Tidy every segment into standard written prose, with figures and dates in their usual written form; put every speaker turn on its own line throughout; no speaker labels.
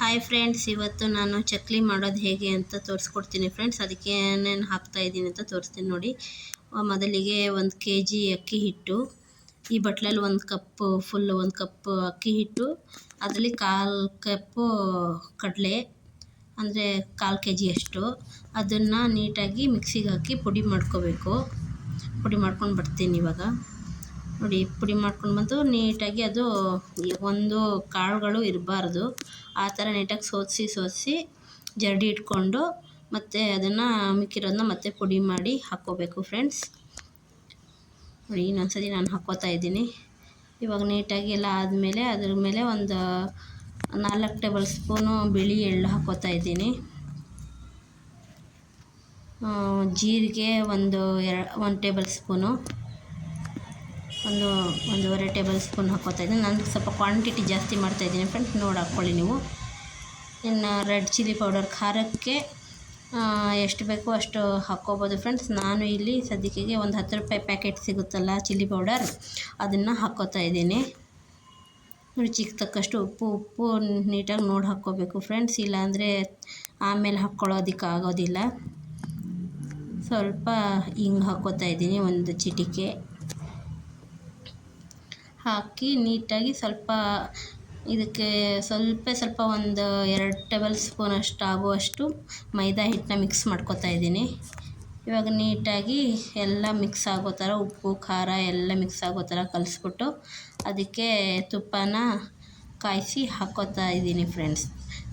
Hi friends, ಇವತ್ತು ನಾನು ಚಕ್ಲಿ ಮಾಡೋದು ಹೇಗೆ ಅಂತ ತೋರಿಸ್ಕೊಡ್ತೀನಿ ಫ್ರೆಂಡ್ಸ್. ಅದಕ್ಕೆ ಏನೇನು ಹಾಕ್ತಾಯಿದ್ದೀನಿ ಅಂತ ತೋರಿಸ್ತೀನಿ ನೋಡಿ. ಮೊದಲಿಗೆ 1 kg ಅಕ್ಕಿ ಹಿಟ್ಟು, ಈ ಬಟ್ಲಲ್ಲಿ 1 ಕಪ್ಪು ಫುಲ್ಲು 1 ಕಪ್ ಅಕ್ಕಿ ಹಿಟ್ಟು, ಅದರಲ್ಲಿ 1/4 ಕಪ್ಪು ಕಡಲೆ ಅಂದರೆ 1/4 kg ಅಷ್ಟು. ಅದನ್ನು ನೀಟಾಗಿ ಮಿಕ್ಸಿಗೆ ಹಾಕಿ ಪುಡಿ ಮಾಡ್ಕೋಬೇಕು. ಪುಡಿ ಮಾಡ್ಕೊಂಡು ಬರ್ತೀನಿ ಇವಾಗ ನೋಡಿ. ಪುಡಿ ಮಾಡ್ಕೊಂಡು ಬಂದು ನೀಟಾಗಿ ಅದು ಒಂದು ಕಾಳುಗಳು ಇರಬಾರ್ದು, ಆ ಥರ ನೀಟಾಗಿ ಸೋಸಿ ಜರಡಿ ಇಟ್ಕೊಂಡು ಮತ್ತು ಅದನ್ನು ಮಿಕ್ಕಿರೋದನ್ನ ಮತ್ತೆ ಪುಡಿ ಮಾಡಿ ಹಾಕ್ಕೋಬೇಕು ಫ್ರೆಂಡ್ಸ್. ನೋಡಿ ಇನ್ನೊಂದ್ಸರಿ ನಾನು ಹಾಕ್ಕೋತಾ ಇದ್ದೀನಿ. ಇವಾಗ ನೀಟಾಗಿ ಎಲ್ಲ ಆದಮೇಲೆ ಅದ್ರ ಮೇಲೆ ಒಂದು 4 ಟೇಬಲ್ ಸ್ಪೂನು ಬಿಳಿ ಎಳ್ಳು ಹಾಕ್ಕೋತಾ ಇದ್ದೀನಿ. ಜೀರಿಗೆ 1 ಟೇಬಲ್ ಸ್ಪೂನು, 1.5 ಟೇಬಲ್ ಸ್ಪೂನ್ ಹಾಕ್ಕೋತಾ ಇದ್ದೀನಿ. ನಾನು ಸ್ವಲ್ಪ ಕ್ವಾಂಟಿಟಿ ಜಾಸ್ತಿ ಮಾಡ್ತಾಯಿದ್ದೀನಿ ಫ್ರೆಂಡ್ಸ್, ನೋಡಿ ಹಾಕ್ಕೊಳ್ಳಿ ನೀವು. ಇನ್ನು ರೆಡ್ ಚಿಲ್ಲಿ ಪೌಡರ್, ಖಾರಕ್ಕೆ ಎಷ್ಟು ಬೇಕೋ ಅಷ್ಟು ಹಾಕ್ಕೋಬೋದು ಫ್ರೆಂಡ್ಸ್. ನಾನು ಇಲ್ಲಿ ಸದ್ಯಕ್ಕೆ ಒಂದು 10 ರೂಪಾಯಿ ಪ್ಯಾಕೆಟ್ ಸಿಗುತ್ತಲ್ಲ ಚಿಲ್ಲಿ ಪೌಡರ್, ಅದನ್ನು ಹಾಕ್ಕೋತಾ ಇದ್ದೀನಿ. ರುಚಿಗೆ ತಕ್ಕಷ್ಟು ಉಪ್ಪು ನೀಟಾಗಿ ನೋಡಿ ಹಾಕ್ಕೋಬೇಕು ಫ್ರೆಂಡ್ಸ್, ಇಲ್ಲಾಂದರೆ ಆಮೇಲೆ ಹಾಕ್ಕೊಳ್ಳೋದಕ್ಕೆ ಆಗೋದಿಲ್ಲ. ಸ್ವಲ್ಪ ಹಿಂಗೆ ಹಾಕ್ಕೋತಾ ಇದ್ದೀನಿ, 1 ಚಿಟಿಕೆ ಹಾಕಿ ನೀಟಾಗಿ ಸ್ವಲ್ಪ ಇದಕ್ಕೆ ಸ್ವಲ್ಪ ಒಂದು 2 ಟೇಬಲ್ ಸ್ಪೂನ್ ಅಷ್ಟು ಆಗುವಷ್ಟು ಮೈದಾ ಹಿಟ್ಟನ್ನ ಮಿಕ್ಸ್ ಮಾಡ್ಕೋತಾ ಇದ್ದೀನಿ. ಇವಾಗ ನೀಟಾಗಿ ಎಲ್ಲ ಮಿಕ್ಸ್ ಆಗೋ ಥರ ಉಪ್ಪು ಖಾರ ಎಲ್ಲ ಮಿಕ್ಸ್ ಆಗೋ ಥರ ಕಲಿಸ್ಬಿಟ್ಟು ಅದಕ್ಕೆ ತುಪ್ಪನ ಕಾಯಿಸಿ ಹಾಕ್ಕೋತಾ ಇದ್ದೀನಿ ಫ್ರೆಂಡ್ಸ್.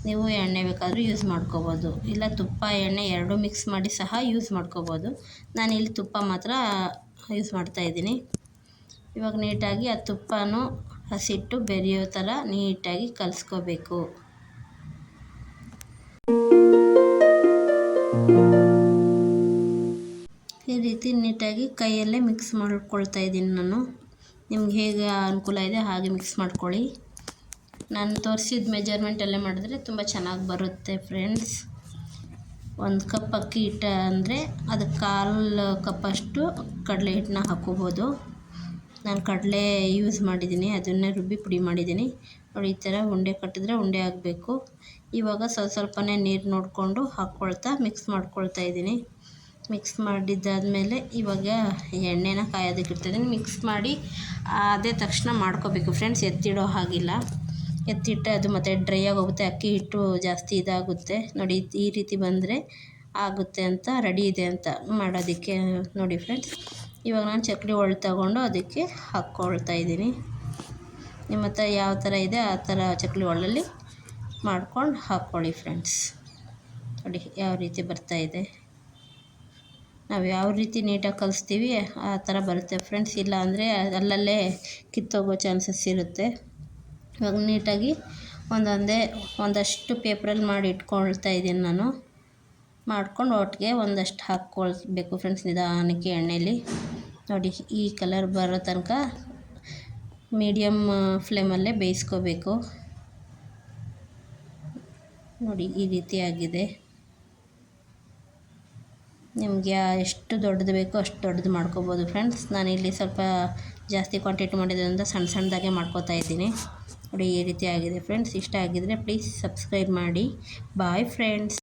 ನೀವು ಎಣ್ಣೆ ಬೇಕಾದರೂ ಯೂಸ್ ಮಾಡ್ಕೋಬೋದು, ಇಲ್ಲ ತುಪ್ಪ ಎಣ್ಣೆ ಎರಡೂ ಮಿಕ್ಸ್ ಮಾಡಿ ಸಹ ಯೂಸ್ ಮಾಡ್ಕೋಬೋದು. ನಾನಿಲ್ಲಿ ತುಪ್ಪ ಮಾತ್ರ ಯೂಸ್ ಮಾಡ್ತಾಯಿದ್ದೀನಿ. ಇವಾಗ ನೀಟಾಗಿ ಆ ತುಪ್ಪನೂ ಹಸಿಟ್ಟು ಬೆರೆಯೋ ಥರ ನೀಟಾಗಿ ಕಲಿಸ್ಕೋಬೇಕು. ಈ ರೀತಿ ನೀಟಾಗಿ ಕೈಯಲ್ಲೇ ಮಿಕ್ಸ್ ಮಾಡ್ಕೊಳ್ತಾ ಇದ್ದೀನಿ ನಾನು. ನಿಮ್ಗೆ ಹೇಗೆ ಅನುಕೂಲ ಇದೆ ಹಾಗೆ ಮಿಕ್ಸ್ ಮಾಡ್ಕೊಳ್ಳಿ. ನಾನು ತೋರಿಸಿದ ಮೆಜರ್ಮೆಂಟಲ್ಲೇ ಮಾಡಿದ್ರೆ ತುಂಬ ಚೆನ್ನಾಗಿ ಬರುತ್ತೆ ಫ್ರೆಂಡ್ಸ್. 1 ಕಪ್ ಅಕ್ಕಿ ಹಿಟ್ಟು ಅಂದರೆ ಅದಕ್ಕೆ 1/4 ಕಪ್ಪಷ್ಟು ಕಡಲೆ ಹಿಟ್ಟನ್ನ ಹಾಕ್ಕೋಬೋದು. ನಾನು ಕಡಲೆ ಯೂಸ್ ಮಾಡಿದ್ದೀನಿ, ಅದನ್ನೇ ರುಬ್ಬಿ ಪುಡಿ ಮಾಡಿದ್ದೀನಿ ನೋಡಿ. ಈ ಥರ ಉಂಡೆ ಕಟ್ಟಿದ್ರೆ ಉಂಡೆ ಆಗಬೇಕು. ಇವಾಗ ಸ್ವಲ್ಪನೇ ನೀರು ನೋಡಿಕೊಂಡು ಹಾಕ್ಕೊಳ್ತಾ ಮಿಕ್ಸ್ ಮಾಡ್ಕೊಳ್ತಾ ಇದ್ದೀನಿ. ಮಿಕ್ಸ್ ಮಾಡಿದ್ದಾದಮೇಲೆ ಇವಾಗ ಎಣ್ಣೆನ ಕಾಯೋದಕ್ಕೆ ಇಡ್ತಾಯಿದ್ದೀನಿ. ಮಿಕ್ಸ್ ಮಾಡಿ ಅದೇ ತಕ್ಷಣ ಮಾಡ್ಕೋಬೇಕು ಫ್ರೆಂಡ್ಸ್, ಎತ್ತಿಡೋ ಹಾಗಿಲ್ಲ. ಎತ್ತಿಟ್ಟರೆ ಅದು ಮತ್ತು ಡ್ರೈ ಆಗೋಗುತ್ತೆ, ಅಕ್ಕಿ ಹಿಟ್ಟು ಜಾಸ್ತಿ ಇದಾಗುತ್ತೆ ನೋಡಿ. ಈ ರೀತಿ ಬಂದರೆ ಆಗುತ್ತೆ ಅಂತ ರೆಡಿ ಇದೆ ಅಂತ ಮಾಡೋದಕ್ಕೆ ನೋಡಿ ಫ್ರೆಂಡ್ಸ್. ಇವಾಗ ನಾನು ಚಕ್ಲಿ ಒಳ್ಳು ತಗೊಂಡು ಅದಕ್ಕೆ ಹಾಕ್ಕೊಳ್ತಾ ಇದ್ದೀನಿ. ನಿಮ್ಮ ಹತ್ರ ಯಾವ ಥರ ಇದೆ ಆ ಥರ ಚಕ್ಲಿ ಒಳ್ಳಲ್ಲಿ ಮಾಡ್ಕೊಂಡು ಹಾಕ್ಕೊಳ್ಳಿ ಫ್ರೆಂಡ್ಸ್. ನೋಡಿ ಯಾವ ರೀತಿ ಬರ್ತಾಯಿದೆ. ನಾವು ಯಾವ ರೀತಿ ನೀಟಾಗಿ ಕಲಿಸ್ತೀವಿ ಆ ಥರ ಬರುತ್ತೆ ಫ್ರೆಂಡ್ಸ್, ಇಲ್ಲ ಅಂದರೆ ಅಲ್ಲಲ್ಲೇ ಕಿತ್ತೋಗೋ ಚಾನ್ಸಸ್ ಇರುತ್ತೆ. ಇವಾಗ ನೀಟಾಗಿ ಒಂದಷ್ಟು ಪೇಪ್ರಲ್ಲಿ ಮಾಡಿ ಇಟ್ಕೊಳ್ತಾ ಇದ್ದೀನಿ ನಾನು. ಮಾಡ್ಕೊಂಡು ಒಟ್ಟಿಗೆ ಒಂದಷ್ಟು ಹಾಕ್ಕೊಳ್ಬೇಕು ಫ್ರೆಂಡ್ಸ್, ನಿಧಾನಕ್ಕೆ ಎಣ್ಣೆಯಲ್ಲಿ ನೋಡಿ. ಈ ಕಲರ್ ಬರೋ ತನಕ ಮೀಡಿಯಮ್ ಫ್ಲೇಮಲ್ಲೇ ಬೇಯಿಸ್ಕೋಬೇಕು ನೋಡಿ. ಈ ರೀತಿ ಆಗಿದೆ. ನಿಮಗೆ ಎಷ್ಟು ದೊಡ್ಡದು ಬೇಕೋ ಅಷ್ಟು ದೊಡ್ಡದು ಮಾಡ್ಕೋಬೋದು ಫ್ರೆಂಡ್ಸ್. ನಾನಿಲ್ಲಿ ಸ್ವಲ್ಪ ಜಾಸ್ತಿ ಕ್ವಾಂಟಿಟಿ ಮಾಡಿದ್ರಿಂದ ಸಣ್ಣದಾಗೆ ಮಾಡ್ಕೋತಾ ಇದ್ದೀನಿ ನೋಡಿ. ಈ ರೀತಿ ಆಗಿದೆ ಫ್ರೆಂಡ್ಸ್. ಇಷ್ಟ ಆಗಿದರೆ ಪ್ಲೀಸ್ ಸಬ್ಸ್ಕ್ರೈಬ್ ಮಾಡಿ. Bye friends.